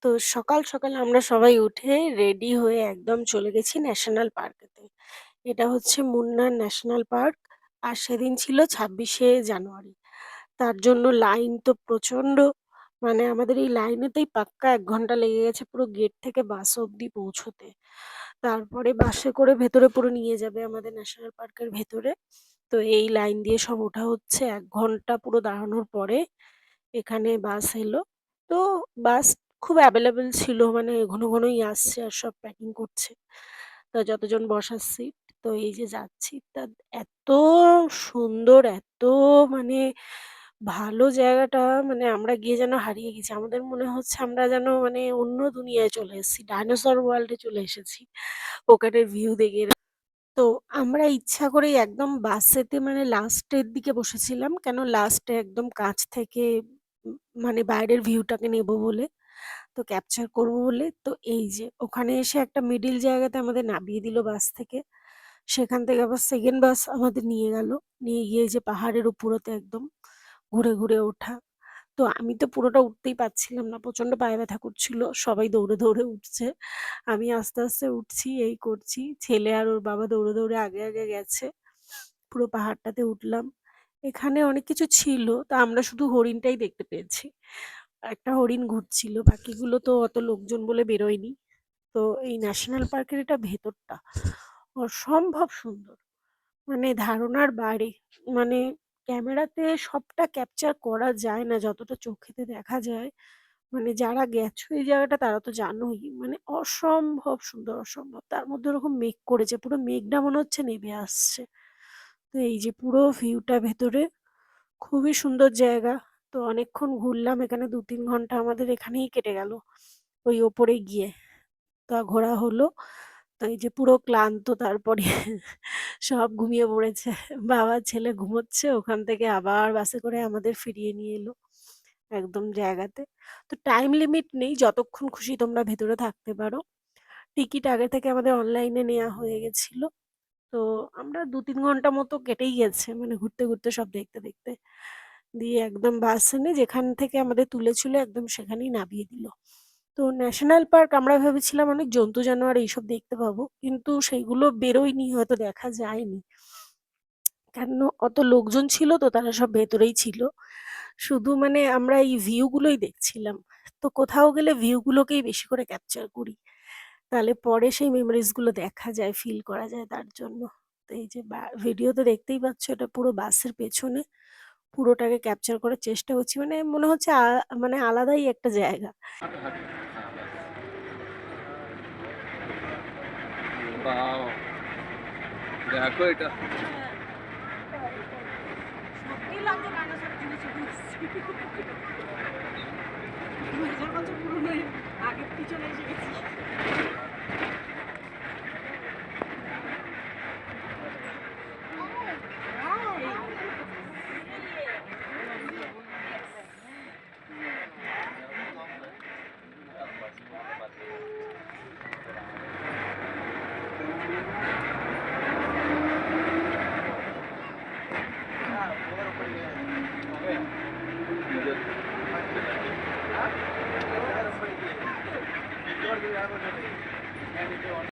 তো সকাল, সকাল আমরা সবাই উঠে রেডি হয়ে একদম চলে গেছি ন্যাশনাল পার্কেতে। এটা হচ্ছে মুন্নার ন্যাশনাল পার্ক। আর সেদিন ছিল ২৬শে জানুয়ারি। তার জন্য লাইন তো প্রচণ্ড। মানে আমাদের এই লাইনেতেই পাক্কা ১ ঘন্টা লেগে গেছে পুরো গেট থেকে বাস অব্দি পৌঁছোতে। তারপরে বাসে করে ভেতরে পুরো নিয়ে যাবে আমাদের ন্যাশনাল পার্কের ভেতরে। তো এই লাইন দিয়ে সব ওঠা হচ্ছে। ১ ঘন্টা পুরো দাঁড়ানোর পরে এখানে বাস এলো। তো বাস খুব অ্যাভেলেবল ছিল, মানে ঘন ঘনই আসছে আর সব প্যাকিং করছে। তো যতজন বসার সিট, তো এই যে যাচ্ছি। তা এত সুন্দর, এত মানে ভালো জায়গাটা, মানে আমরা গিয়ে যেন হারিয়ে গেছি। আমাদের মনে হচ্ছে আমরা যেন মানে অন্য দুনিয়ায় চলে এসেছি। ডাইনোসর ওয়ার্ল্ড এ চলে এসেছি। ওখানের ভিউ দেখে। তো আমরা ইচ্ছা করেই একদম বাসেতে মানে লাস্টের দিকে বসেছিলাম। কেন লাস্টে একদম কাছ থেকে উম মানে বাইরের ভিউটাকে নেব বলে, তো ক্যাপচার করব বলে। তো এই যে ওখানে এসে একটা মিডল জায়গাতে আমাদের নামিয়ে দিল বাস থেকে। সেখান থেকে আবার সেকেন্ড বাস আমাদের নিয়ে গেল। নিয়ে গিয়ে এই যে পাহাড়ের উপরতে একদম ঘুরে, ঘুরে ওঠা। তো আমি তো পুরোটা উঠতেই পারছিলাম না। প্রচন্ড পায়ে ব্যথা করছিল। সবাই দৌড়ে, দৌড়ে উঠছে। আমি আস্তে, আস্তে উঠছি, এই করছি। ছেলে আর ওর বাবা দৌড়ে, দৌড়ে আগে, আগে গেছে। পুরো পাহাড়টাতে উঠলাম। এখানে অনেক কিছু ছিল। তা আমরা শুধু হরিণটাই দেখতে পেয়েছি। একটা হরিণ ঘুরছিল। বাকিগুলো তো অত লোকজন বলে বেরোয়নি। তো এই ন্যাশনাল পার্কের এটা ভেতরটা অসম্ভব সুন্দর। মানে ধারণার বাইরে। মানে ক্যামেরাতে সবটা ক্যাপচার করা যায় না যতটা চোখেতে দেখা যায়। মানে যারা গেছো এই জায়গাটা তারা তো জানোই। মানে অসম্ভব সুন্দর, অসম্ভব। তার মধ্যে ওরকম মেঘ করেছে। পুরো মেঘটা মনে হচ্ছে নেমে আসছে। তো এই যে পুরো ভিউটা ভেতরে খুবই সুন্দর জায়গা। তো অনেকক্ষণ ঘুরলাম এখানে ২-৩ ঘন্টা আমাদের এখানেই কেটে গেল। ওই ওপরে গিয়ে। তা ঘোরা হলো। তো এই যে পুরো ক্লান্ত তারপরে সব ঘুমিয়ে পড়েছে। বাবা ছেলে ঘুমোচ্ছে। ওখান থেকে আবার বাসে করে আমাদের ফিরিয়ে নিয়ে এলো একদম জায়গাতে। তো টাইম লিমিট নেই, যতক্ষণ খুশি তোমরা ভেতরে থাকতে পারো। টিকিট আগে থেকে আমাদের অনলাইনে নেয়া হয়ে গেছিল। তো আমরা ২-৩ ঘন্টা মতো কেটেই গেছে মানে ঘুরতে, ঘুরতে সব দেখতে, দেখতে। দিয়ে একদম বাস এনে যেখান থেকে আমাদের তুলেছিল একদম সেখানেই নামিয়ে দিল। তো ন্যাশনাল পার্ক আমরা ভেবেছিলাম অনেক জন্তু জানোয়ার এইসব দেখতে পাবো। কিন্তু সেইগুলো বেরোয়নি, হয়তো দেখা যায়নি। কেন অত লোকজন ছিল তো তারা সব ভেতরেই ছিল। শুধু মানে আমরা এই ভিউ গুলোই দেখছিলাম। তো কোথাও গেলে ভিউ গুলোকেই বেশি করে ক্যাপচার করি। তাহলে পরে সেই মেমোরিজ গুলো দেখা যায়, ফিল করা যায় তার জন্য। তো এই যে ভিডিওতে দেখতেই পাচ্ছ এটা পুরো বাসের পেছনে। পুরোটাকে ক্যাপচার করার চেষ্টা করছি। মানে মনে হচ্ছে মানে আলাদাই একটা জায়গা। ওয়াও! দেখো এটা। সত্যিই লাগছে ডাইনোসর যুগে চলে এসেছি। ২০০০ বছর পুরনো আগের পিছনে এসে গেছি।